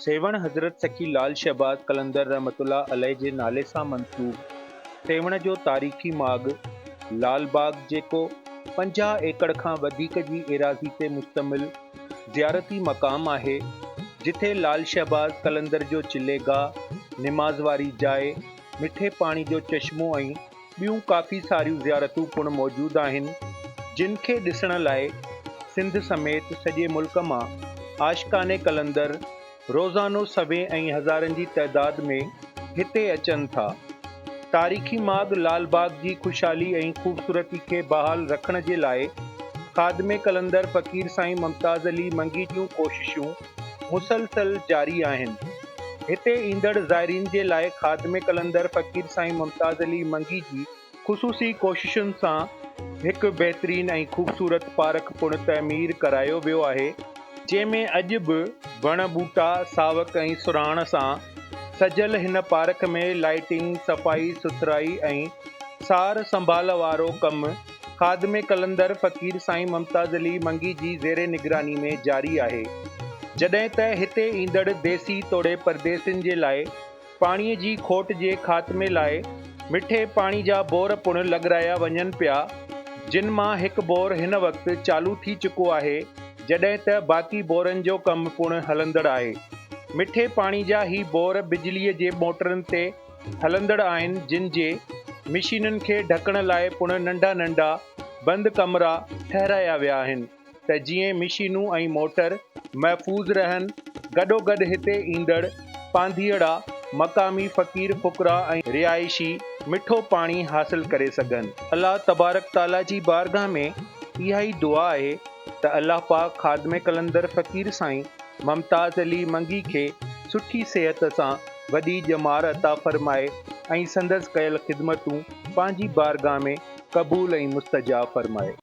सेवण हज़रत सखी लाल शहबाज कलंदर रहमतुल्लाह अलैह जे नाले सां मंसूब सेवण जो तारीख़ी माॻ लालबाग जेको 50 एकड़ खां वधीक जी एराज़ी ते मुश्तमिल ज़ियारती मक़ाम आहे, जिथे लाल शहबाज कलंदर जो चिलेगाह, निमाज़ वारी जाइ, मिठे पाणी जो चश्मो ऐं ॿियूं काफ़ी सारियूं ज़ियारतूं पिणु मौजूदु आहिनि, जिन खे ॾिसण लाइ सिंध समेत सॼे मुल्क मां आशिक़ाने कलंदर रोज़ानो सवें ऐं हज़ारनि जी तइदाद में हिते अचनि था। तारीख़ी माॻ लालबाग जी ख़ुशहाली ऐं ख़ूबसूरती खे बहाल रखण जे लाइ ख़ादिमे कलंदर फ़क़ीर साईं मुमताज़ अली मंगी जूं कोशिशूं मुसलसल जारी आहिनि। हिते ईंदड़ ज़ाइरीन जे लाइ ख़ादिमे कलंदर फ़क़ीर साईं मुमताज़ अली मंगी जी ख़ुसूसी कोशिशुनि सां हिकु बहितरीन ऐं ख़ूबसूरत पार्क पिणु तइमीर करायो वियो आहे, जंहिंमें अॼु बि वण ॿूटा सावक ऐं सुराण सां सजियल हिन पार्क में लाइटिंग, सफ़ाई सुथराई ऐं सार संभाल वारो कमु ख़ादिमे कलंदर फ़क़ीर साईं मुमताज़ अली मंगी जी ज़ेरे निगरानी में जारी आहे। जॾहिं त हिते ईंदड़ देसी तोड़े परदेसियुनि जे लाइ पाणीअ जी खोट जे ख़ात्मे लाइ मिठे पाणी जा बोर पिणु लॻाराया वञनि पिया, जिन मां हिकु बोर हिन वक़्तु चालू थी चुको आहे, जॾहिं त बाक़ी बोरनि जो कमु पिणु हलंदड़ आहे। मिठे पाणी जा ही बोर बिजलीअ जे मोटरनि ते हलंदड़ आहिनि, जिन जे मशीनुनि खे ढकण लाइ पिणु नंढा नंढा बंदि कमरा ठहिराया विया आहिनि, त जीअं मशीनूं ऐं मोटर महफ़ूज़ रहनि। गॾोगॾु हिते ईंदड़ पांधीअड़ा मक़ामी फ़क़ीर फ़ुक़रा ऐं रिहाइशी मिठो पाणी हासिल करे सघनि। अल्लाह तबारक ताला जी बारगाह में इहा ई दुआ आहे त अल्लाह पाक ख़ादिमे कलंदर फ़क़ीर साईं मुमताज़ अली मंगी खे सुठी सिहत सां वॾी ॼमार अता फ़रमाए ऐं संदसि कयल ख़िदमतूं पंहिंजी बारगाह में क़बूल ऐं मुस्तजाब फ़रमाए।